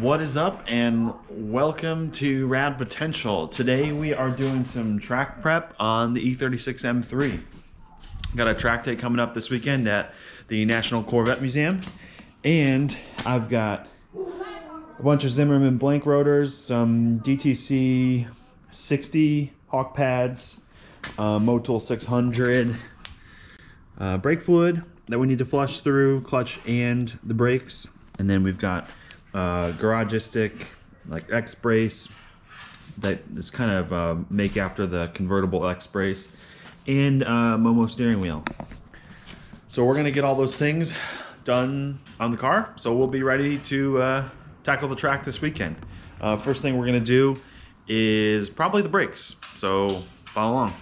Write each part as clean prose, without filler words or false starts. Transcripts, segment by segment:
What is up, and welcome to Rad Potential. Today we are doing some track prep on the E36 M3. Got a track day coming up this weekend at the National Corvette Museum, and I've got a bunch of Zimmermann blank rotors, some DTC-60 Hawk pads, Motul 600, brake fluid that we need to flush through, clutch and the brakes, and then we've got Garagistic X Brace that is kind of make after the convertible X Brace, and Momo Steering Wheel. So we're gonna get all those things done on the car, so we'll be ready to tackle the track this weekend. First thing we're gonna do is probably the brakes, so follow along.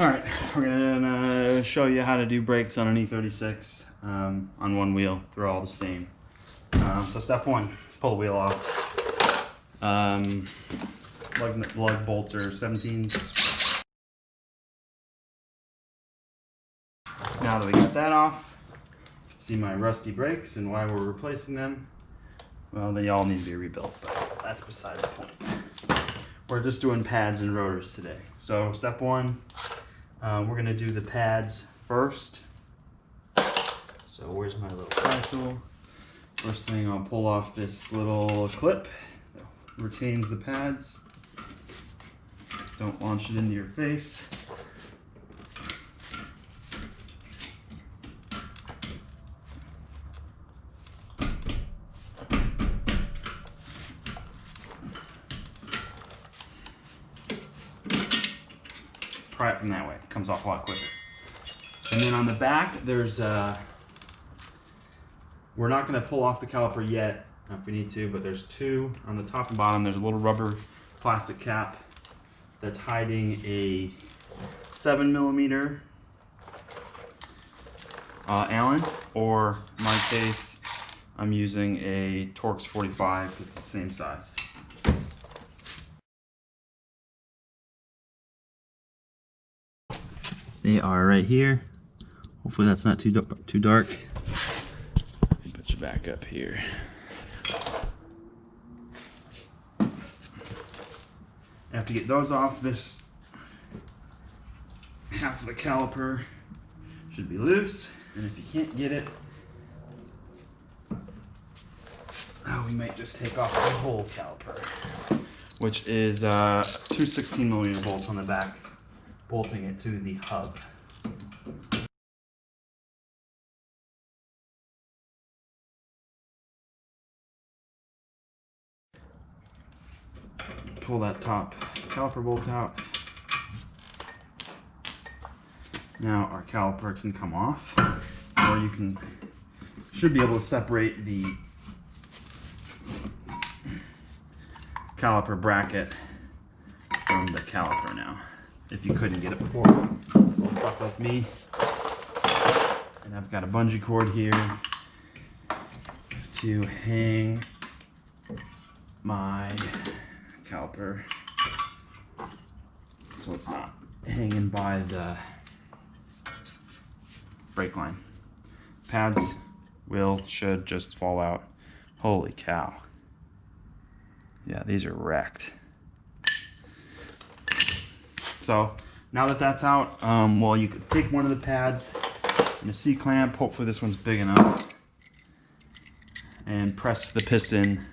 All right, we're gonna show you how to do brakes on an E36 on one wheel. They're all the same. So step one, pull the wheel off. Lug bolts are 17s. Now that we got that off, you can see my rusty brakes and why we're replacing them. Well, they all need to be rebuilt, but that's beside the point. We're just doing pads and rotors today. So step one, we're gonna do the pads first. So where's my little pry tool? First thing, I'll pull off this little clip that retains the pads. Don't launch it into your face. Pry it from that way, it comes off a lot quicker. And then on the back, there's we're not going to pull off the caliper yet if we need to, but there's two on the top and bottom. There's a little rubber plastic cap that's hiding a 7mm Allen, or in my case, I'm using a Torx 45 because it's the same size. They are right here. Hopefully that's not too dark. Put you back up here. After you get those off, this half of the caliper should be loose, and if you can't get it, we might just take off the whole caliper, which is 2 16mm bolts on the back, bolting it to the hub. Pull that top caliper bolt out. Now our caliper can come off, or you should be able to separate the caliper bracket from the caliper now, if you couldn't get it before. It's all stuck like me. And I've got a bungee cord here to hang my caliper so it's not hanging by the brake line. Pads should just fall out. Holy cow. Yeah, these are wrecked. So now that that's out, well, you could take one of the pads and a C-clamp, hopefully this one's big enough, and press the piston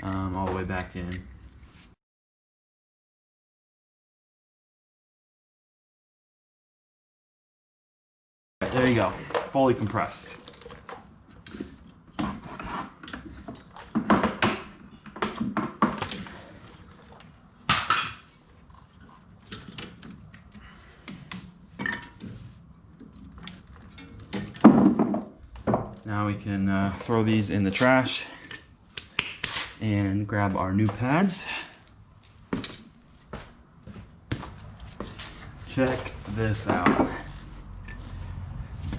all the way back in. There you go, fully compressed. Now we can throw these in the trash and grab our new pads. Check this out.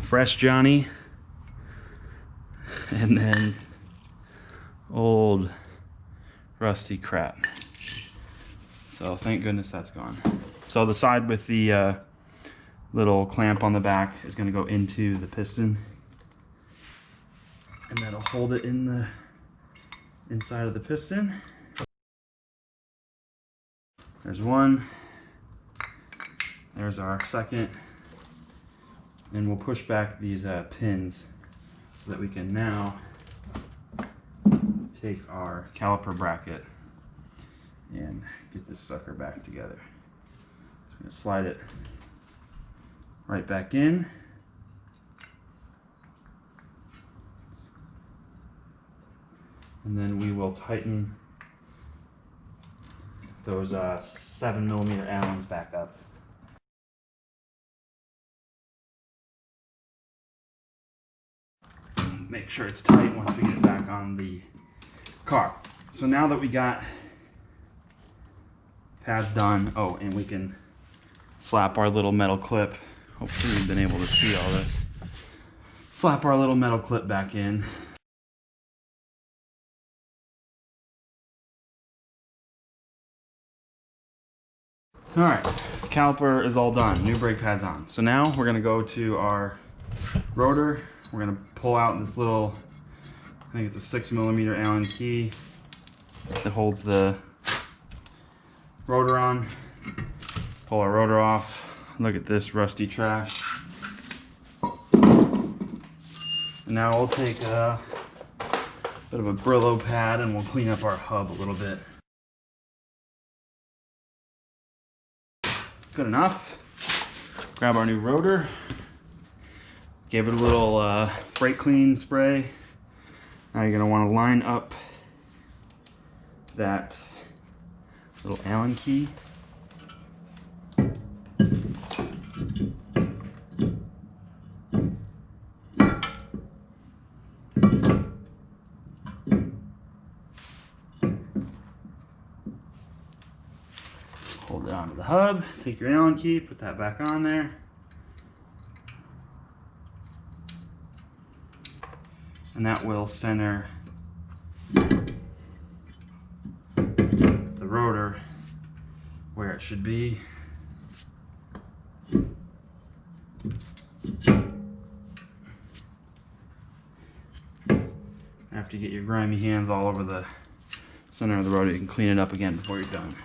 Fresh Johnny, and then old rusty crap. So thank goodness that's gone. So the side with the little clamp on the back is going to go into the piston, and that'll hold it in inside of the piston. There's one. There's our second. And we'll push back these pins so that we can now take our caliper bracket and get this sucker back together. So I'm going to slide it right back in. And then we will tighten those 7mm Allens back up. Make sure it's tight once we get it back on the car. So now that we got pads done, oh, and we can slap our little metal clip. Hopefully you've been able to see all this. Slap our little metal clip back in. All right, caliper is all done, new brake pads on. So now we're gonna go to our rotor. We're gonna pull out this little, I think it's a 6mm Allen key that holds the rotor on. Pull our rotor off. Look at this rusty trash. And now we'll take a bit of a Brillo pad and we'll clean up our hub a little bit. Good enough. Grab our new rotor. Give it a little brake clean spray. Now you're going to want to line up that little Allen key. Hold it onto the hub, take your Allen key, put that back on there. And that will center the rotor where it should be. After you get your grimy hands all over the center of the rotor, you can clean it up again before you're done.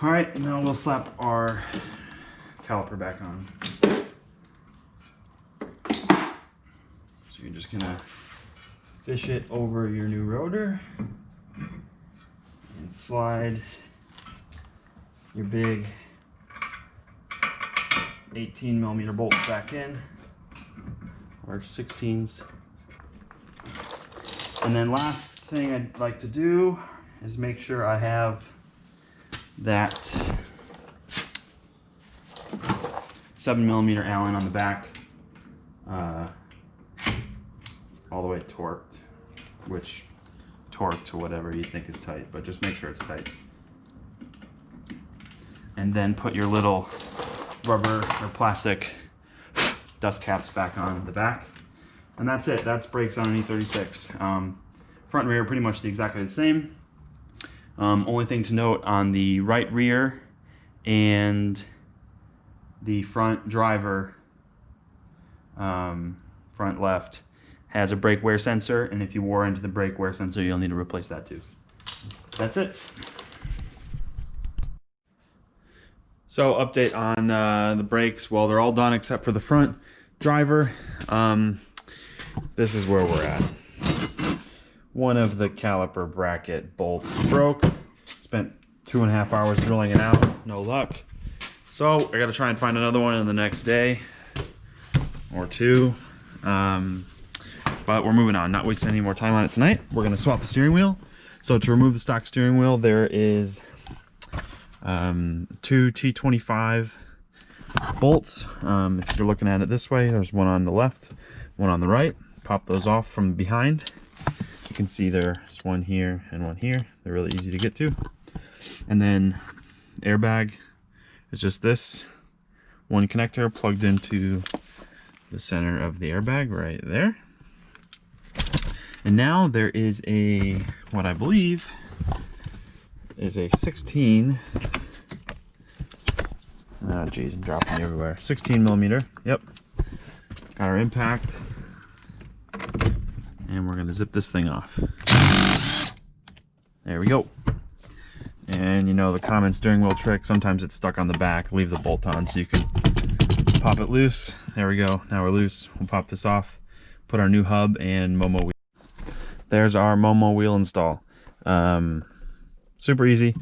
All right, now we'll slap our caliper back on. So you're just gonna fish it over your new rotor and slide your big 18mm bolts back in, or 16s. And then last thing I'd like to do is make sure I have that 7mm Allen on the back all the way torqued, which torque to whatever you think is tight, but just make sure it's tight. And then put your little rubber or plastic dust caps back on the back. And that's it. That's brakes on an E36. Front and rear pretty much exactly the same. Only thing to note on the right rear and the front driver, front left, has a brake wear sensor, and if you wore into the brake wear sensor, you'll need to replace that too. That's it. So update on the brakes. Well, they're all done except for the front driver. This is where we're at. One of the caliper bracket bolts broke. Spent 2.5 hours drilling it out, no luck. So I gotta try and find another one in the next day or two. But we're moving on, not wasting any more time on it tonight. We're gonna swap the steering wheel. So to remove the stock steering wheel, there is 2 T25 bolts. If you're looking at it this way, there's one on the left, one on the right. Pop those off from behind. You can see there's one here and one here. They're really easy to get to. And then airbag is just this one connector plugged into the center of the airbag right there. And now there is a, what I believe is a 16, oh geez, I'm dropping everywhere, 16mm, yep. Got our impact and we're gonna zip this thing off. There we go. And you know the common steering wheel trick, sometimes it's stuck on the back. Leave the bolt on so you can pop it loose. There we go, now we're loose. We'll pop this off, put our new hub and Momo wheel. There's our Momo wheel install. Super easy.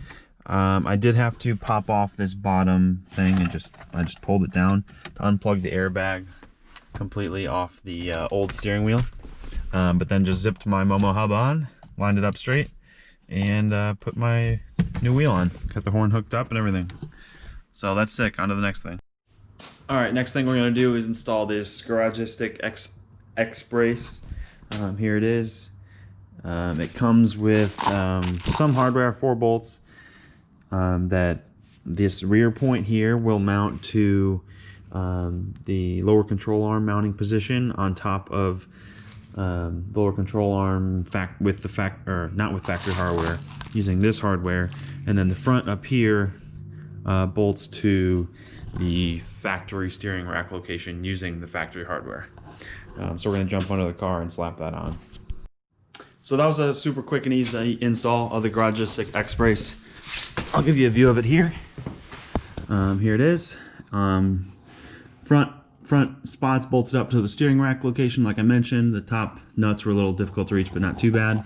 I did have to pop off this bottom thing and I just pulled it down to unplug the airbag completely off the old steering wheel. But then just zipped my Momo hub on, lined it up straight, and put my new wheel on. Got the horn hooked up and everything. So that's sick. On to the next thing. All right, next thing we're gonna do is install this Garagistic X Brace. Here it is. It comes with some hardware, 4 bolts, that this rear point here will mount to the lower control arm mounting position on top of the lower control arm not with factory hardware, using this hardware, and then the front up here bolts to the factory steering rack location using the factory hardware. So we're going to jump under the car and slap that on. So that was a super quick and easy install of the Garagistic X Brace. I'll give you a view of it here. Here it is. Front spots bolted up to the steering rack location, like I mentioned. The top nuts were a little difficult to reach, but not too bad.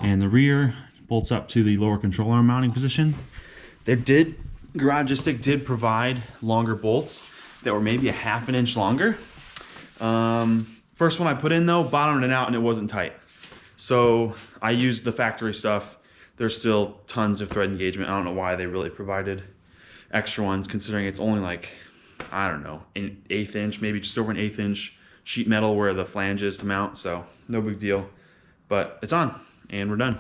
And the rear bolts up to the lower control arm mounting position. Garagistic did provide longer bolts that were maybe a ½ inch longer. First one I put in though, bottomed it out and it wasn't tight. So I used the factory stuff. There's still tons of thread engagement. I don't know why they really provided extra ones, considering it's only like, I don't know, an 1/8 inch, maybe just over an 1/8 inch sheet metal where the flange is to mount, so no big deal. But it's on, and we're done.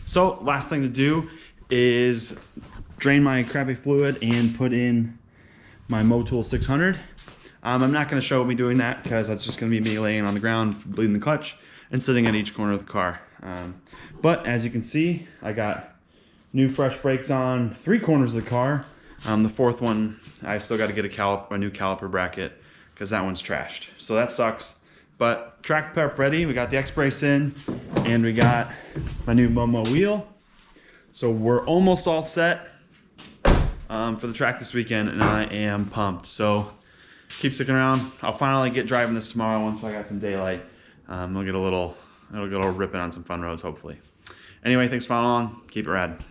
So last thing to do is drain my crappy fluid and put in my Motul 600. I'm not going to show me doing that because that's just going to be me laying on the ground, bleeding the clutch, and sitting at each corner of the car. But as you can see, I got new fresh brakes on 3 corners of the car. The 4th one, I still got to get a new caliper bracket because that one's trashed. So that sucks. But track prep ready. We got the X Brace in, and we got my new Momo wheel. So we're almost all set for the track this weekend, and I am pumped. So keep sticking around. I'll finally get driving this tomorrow once I got some daylight. It'll get a little ripping on some fun roads, hopefully. Anyway, thanks for following along. Keep it rad.